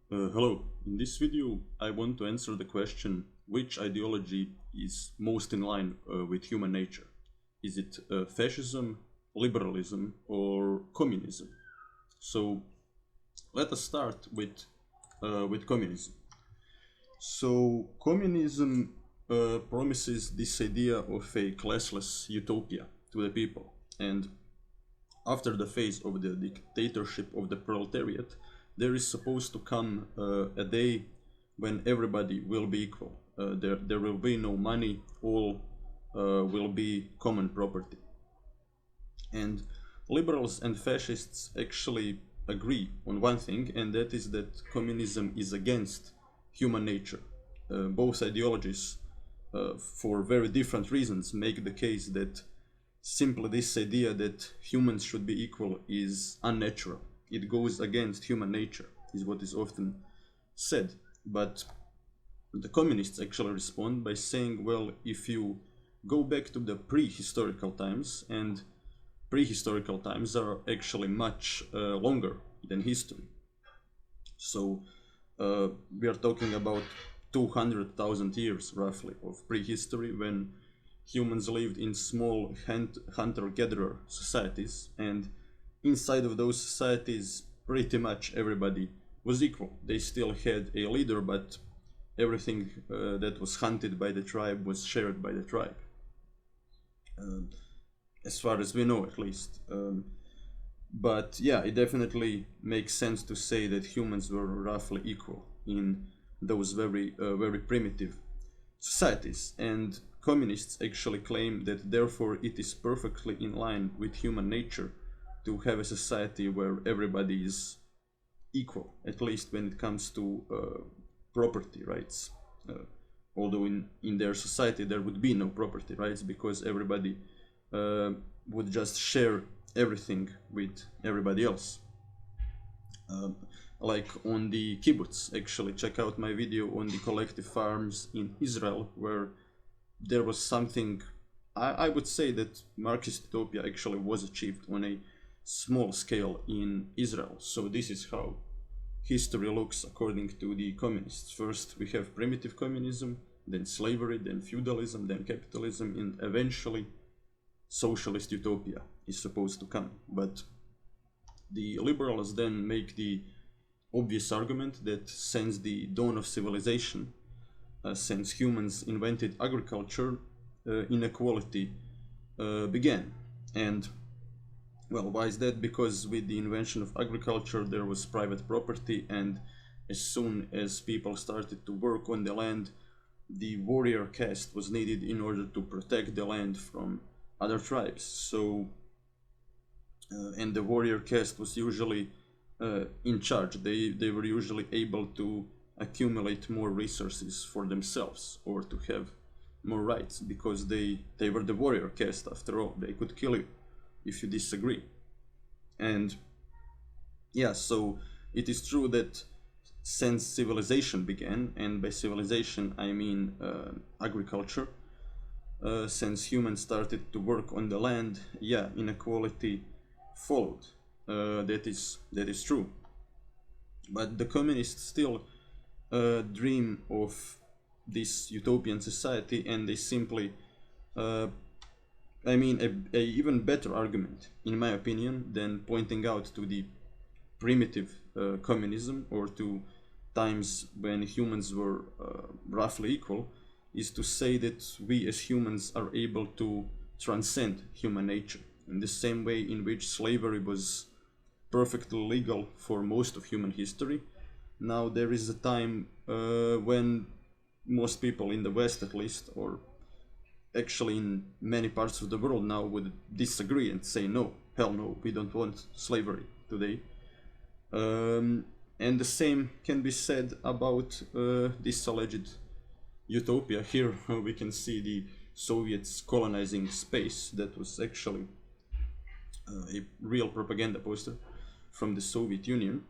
Hello, in this video I want to answer the question which ideology is most in line with human nature. Is it fascism, liberalism or communism? So let us start with communism. So communism promises this idea of a classless utopia to the people, and after the phase of the dictatorship of the proletariat, there is supposed to come a day when everybody will be equal. There will be no money, all will be common property. And liberals and fascists actually agree on one thing, and that is that communism is against human nature. Both ideologies, for very different reasons, make the case that simply this idea that humans should be equal is unnatural. It goes against human nature, is what is often said. But the communists actually respond by saying, well, if you go back to the prehistorical times, and prehistorical times are actually much longer than history. So we are talking about 200,000 years roughly of prehistory, when humans lived in small hunter-gatherer societies, and inside of those societies pretty much everybody was equal. They still had a leader, but everything that was hunted by the tribe was shared by the tribe, as far as we know, at least. But yeah, it definitely makes sense to say that humans were roughly equal in those very primitive societies, and communists actually claim that therefore it is perfectly in line with human nature to have a society where everybody is equal, at least when it comes to property rights. Although in their society there would be no property rights, because everybody would just share everything with everybody else. Like on the kibbutz, actually check out my video on the collective farms in Israel, where there was something, I would say that Marxist utopia actually was achieved on a small scale in Israel. So this is how history looks according to the communists. First we have primitive communism, then slavery, then feudalism, then capitalism, and eventually socialist utopia is supposed to come. But the liberals then make the obvious argument that since the dawn of civilization, since humans invented agriculture, inequality began. And well, why is that? Because with the invention of agriculture there was private property, and as soon as people started to work on the land, the warrior caste was needed in order to protect the land from other tribes. So and the warrior caste was usually in charge. They were usually able to accumulate more resources for themselves, or to have more rights, because they were the warrior caste after all. They could kill you if you disagree. And yeah, so it is true that since civilization began, and by civilization I mean agriculture, since humans started to work on the land, yeah, inequality followed. That is true. But the communists still dream of this utopian society, and they simply I mean, a even better argument, in my opinion, than pointing out to the primitive communism, or to times when humans were roughly equal, is to say that we as humans are able to transcend human nature, in the same way in which slavery was perfectly legal for most of human history. Now there is a time when most people in the West, at least, or actually in many parts of the world now, would disagree and say, no, hell no, we don't want slavery today. And the same can be said about this alleged utopia. Here we can see the Soviets colonizing space. That was actually a real propaganda poster from the Soviet Union.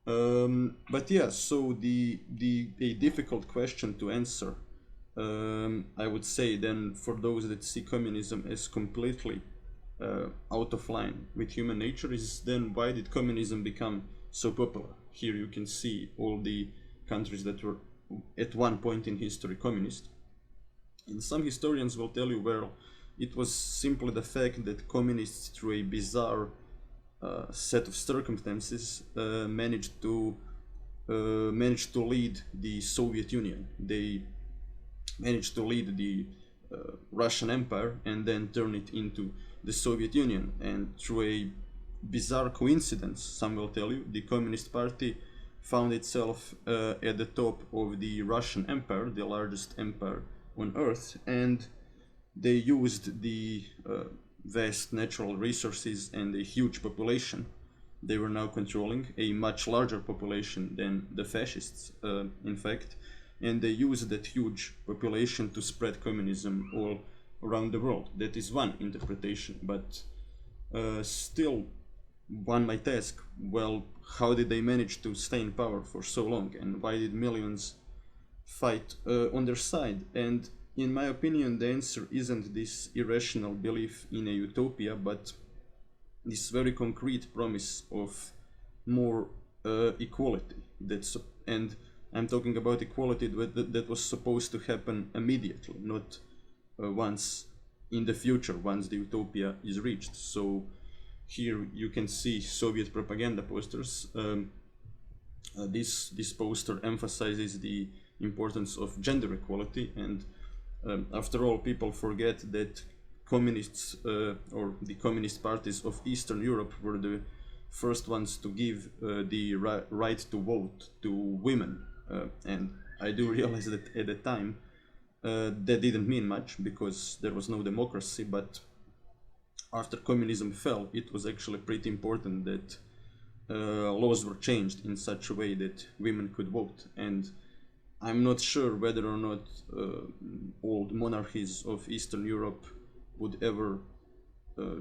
But yeah, so a difficult question to answer, I would say, then, for those that see communism as completely out of line with human nature, is then why did communism become so popular. Here you can see all the countries that were at one point in history communist. And some historians will tell you, well, it was simply the fact that communists, through a bizarre set of circumstances, managed to lead the Soviet Union. They managed to lead the Russian Empire and then turn it into the Soviet Union. And through a bizarre coincidence, some will tell you, the Communist Party found itself at the top of the Russian Empire, the largest empire on earth, and they used the vast natural resources and a huge population. They were now controlling a much larger population than the fascists, in fact, and they used that huge population to spread communism all around the world. That is one interpretation, but still one might ask, well, how did they manage to stay in power for so long, and why did millions fight on their side? And in my opinion, the answer isn't this irrational belief in a utopia, but this very concrete promise of more equality. And I'm talking about equality that was supposed to happen immediately, not once in the future, once the utopia is reached. So here you can see Soviet propaganda posters. This poster emphasizes the importance of gender equality, and after all, people forget that communists or the communist parties of Eastern Europe were the first ones to give the right to vote to women, and I do realize that at the time that didn't mean much because there was no democracy, but after communism fell, it was actually pretty important that laws were changed in such a way that women could vote. And I'm not sure whether or not old monarchies of Eastern Europe would ever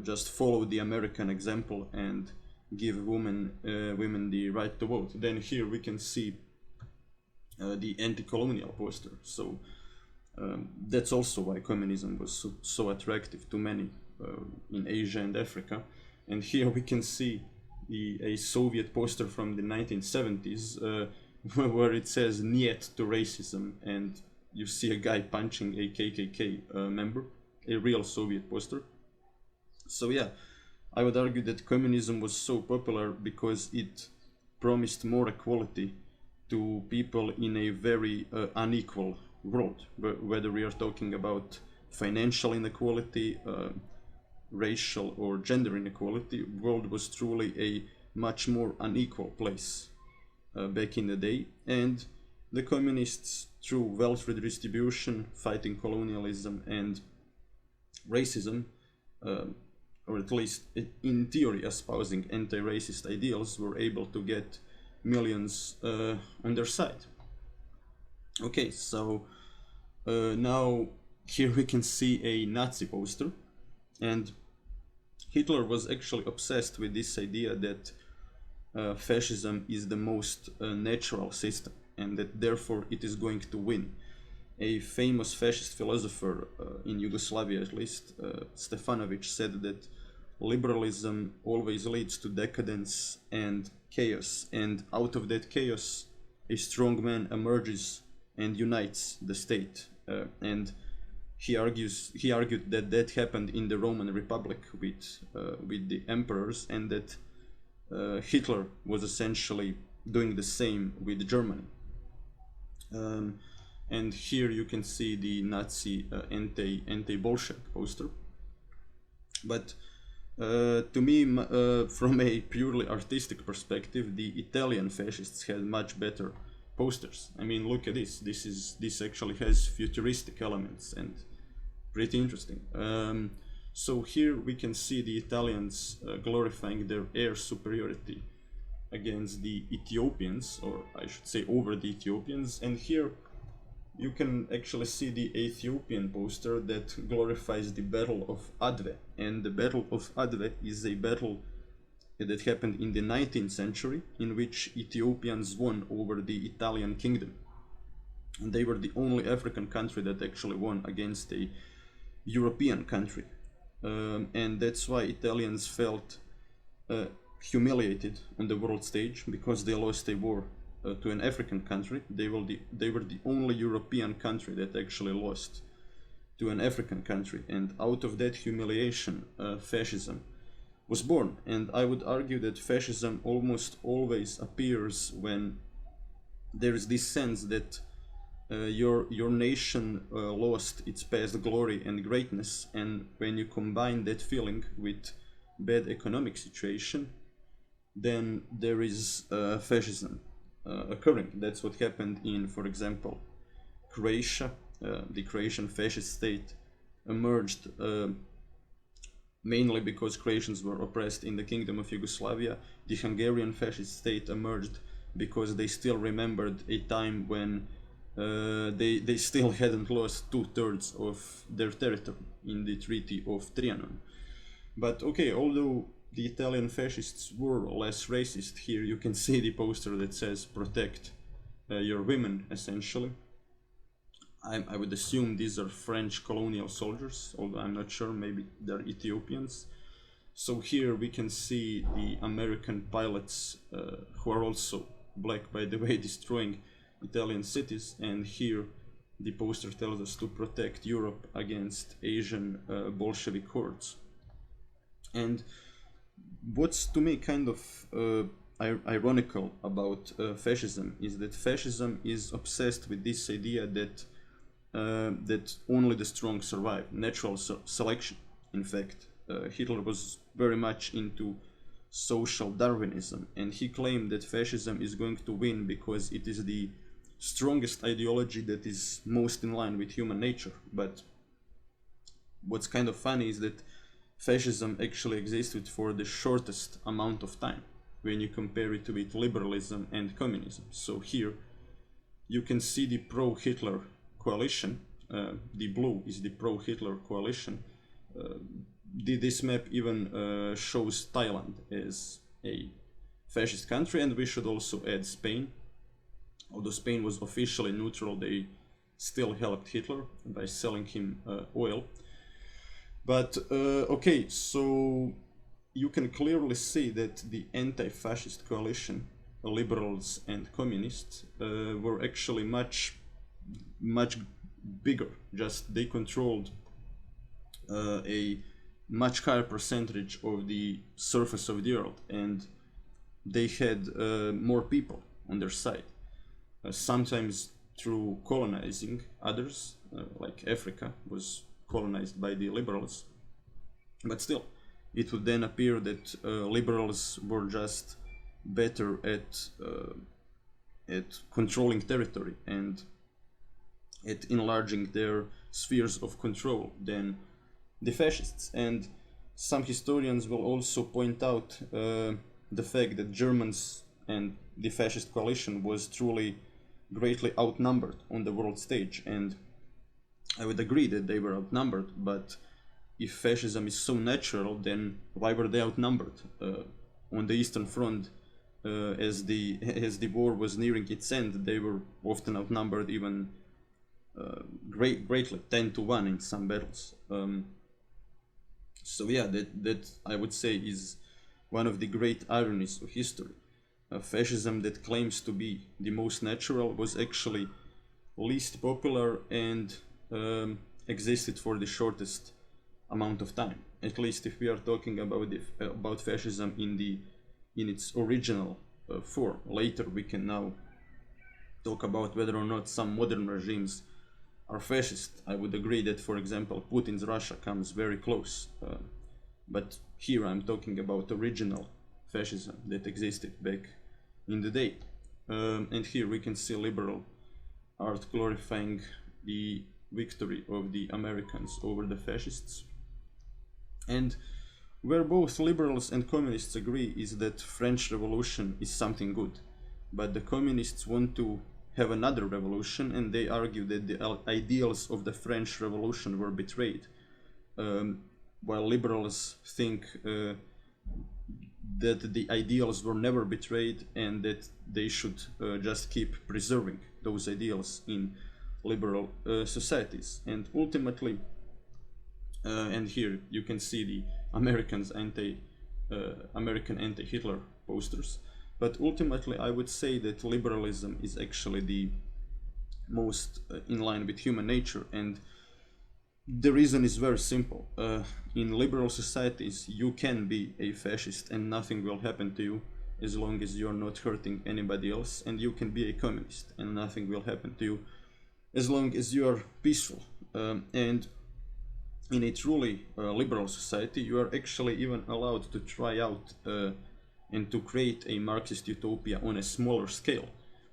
just follow the American example and give women the right to vote. Then here we can see the anti-colonial poster. So that's also why communism was so attractive to many in Asia and Africa. And here we can see a Soviet poster from the 1970s where it says "Niet to racism," and you see a guy punching a KKK member, a real Soviet poster. So yeah, I would argue that communism was so popular because it promised more equality to people in a very unequal world, whether we are talking about financial inequality, racial or gender inequality. The world was truly a much more unequal place back in the day, and the communists, through wealth redistribution, fighting colonialism and racism, or at least in theory espousing anti-racist ideals, were able to get millions on their side. Okay, so now here we can see a Nazi poster, and Hitler was actually obsessed with this idea that fascism is the most natural system and that therefore it is going to win. A famous fascist philosopher in Yugoslavia, at least, Stefanovic, said that liberalism always leads to decadence and chaos, and out of that chaos a strong man emerges and unites the state. And he argued that happened in the Roman Republic with the emperors, and that Hitler was essentially doing the same with Germany. And here you can see the Nazi anti-Bolshevik poster. But to me, from a purely artistic perspective, the Italian fascists had much better posters. I mean, look at this. This actually has futuristic elements and pretty interesting. So here we can see the Italians glorifying their air superiority against the Ethiopians, or I should say over the Ethiopians. And here you can actually see the Ethiopian poster that glorifies the Battle of Adwe. And the Battle of Adwe is a battle that happened in the 19th century, in which Ethiopians won over the Italian kingdom. And they were the only African country that actually won against a European country. And that's why Italians felt humiliated on the world stage because they lost a war to an African country. They were the only European country that actually lost to an African country, and out of that humiliation, fascism was born. And I would argue that fascism almost always appears when there is this sense that your nation lost its past glory and greatness, and when you combine that feeling with bad economic situation, then there is fascism occurring. That's what happened in, for example, Croatia. The Croatian fascist state emerged mainly because Croatians were oppressed in the Kingdom of Yugoslavia. The Hungarian fascist state emerged because they still remembered a time when they still hadn't lost 2/3 of their territory in the Treaty of Trianon. But okay, although the Italian fascists were less racist, here you can see the poster that says "Protect your women," essentially. I would assume these are French colonial soldiers, although I'm not sure, maybe they're Ethiopians. So here we can see the American pilots, who are also black, by the way, destroying Italian cities, and here the poster tells us to protect Europe against Asian Bolshevik hordes. And what's to me kind of ironical about fascism is that fascism is obsessed with this idea that that only the strong survive, natural selection. In fact, Hitler was very much into social Darwinism, and he claimed that fascism is going to win because it is the strongest ideology that is most in line with human nature. But what's kind of funny is that fascism actually existed for the shortest amount of time when you compare it with liberalism and communism. So here you can see the pro-Hitler coalition. The blue is the pro-Hitler coalition. This map even shows Thailand as a fascist country, and we should also add Spain. Although Spain was officially neutral, they still helped Hitler by selling him oil. But okay, so you can clearly see that the anti-fascist coalition, liberals and communists, were actually much bigger. Just they controlled a much higher percentage of the surface of the earth, and they had more people on their side. Sometimes through colonizing others, like Africa was colonized by the liberals, but still it would then appear that liberals were just better at controlling territory and at enlarging their spheres of control than the fascists. And some historians will also point out the fact that Germans and the fascist coalition was truly greatly outnumbered on the world stage, and I would agree that they were outnumbered, but if fascism is so natural, then why were they outnumbered? On the Eastern Front, as the war was nearing its end, they were often outnumbered even greatly, 10-1 in some battles. So yeah, that I would say is one of the great ironies of history. Fascism that claims to be the most natural was actually least popular and existed for the shortest amount of time. At least if we are talking about fascism in its original form. Later we can now talk about whether or not some modern regimes are fascist. I would agree that, for example, Putin's Russia comes very close, but here I'm talking about original fascism that existed back in the day. And here we can see liberal art glorifying the victory of the Americans over the fascists. And where both liberals and communists agree is that French Revolution is something good, but the communists want to have another revolution, and they argue that the ideals of the French Revolution were betrayed, while liberals think that the ideals were never betrayed and that they should just keep preserving those ideals in liberal societies. And ultimately, and here you can see the Americans' American anti-Hitler posters. But ultimately, I would say that liberalism is actually the most in line with human nature, and the reason is very simple. In liberal societies, you can be a fascist and nothing will happen to you as long as you're not hurting anybody else, and you can be a communist and nothing will happen to you as long as you are peaceful. And in a truly liberal society, you are actually even allowed to try out and to create a Marxist utopia on a smaller scale,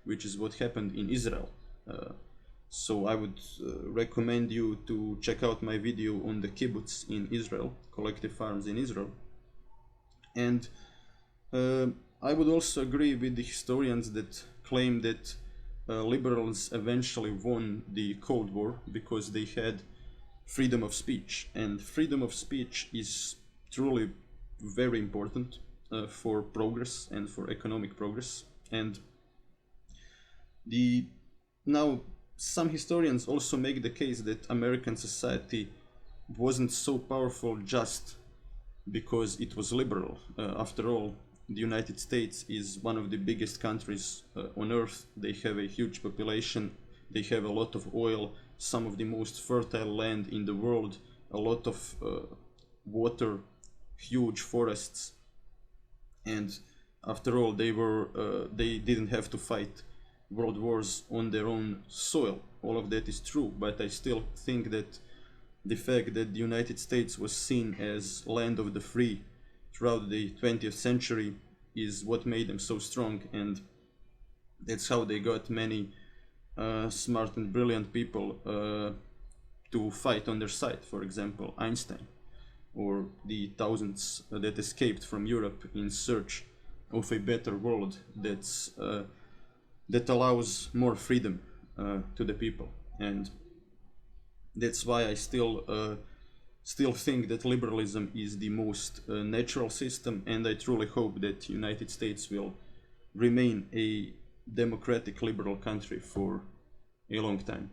which is what happened in Israel. So I would recommend you to check out my video on the kibbutz in Israel, collective farms in Israel. And I would also agree with the historians that claim that liberals eventually won the Cold War because they had freedom of speech. And freedom of speech is truly very important for progress and for economic progress. And now some historians also make the case that American society wasn't so powerful just because it was liberal. After all, the United States is one of the biggest countries on earth. They have a huge population, they have a lot of oil, some of the most fertile land in the world, a lot of water, huge forests, and after all, they didn't have to fight world wars on their own soil. All of that is true, but I still think that the fact that the United States was seen as land of the free throughout the 20th century is what made them so strong, and that's how they got many smart and brilliant people to fight on their side. For example, Einstein, or the thousands that escaped from Europe in search of a better world that allows more freedom to the people. And that's why I still think that liberalism is the most natural system, and I truly hope that United States will remain a democratic liberal country for a long time.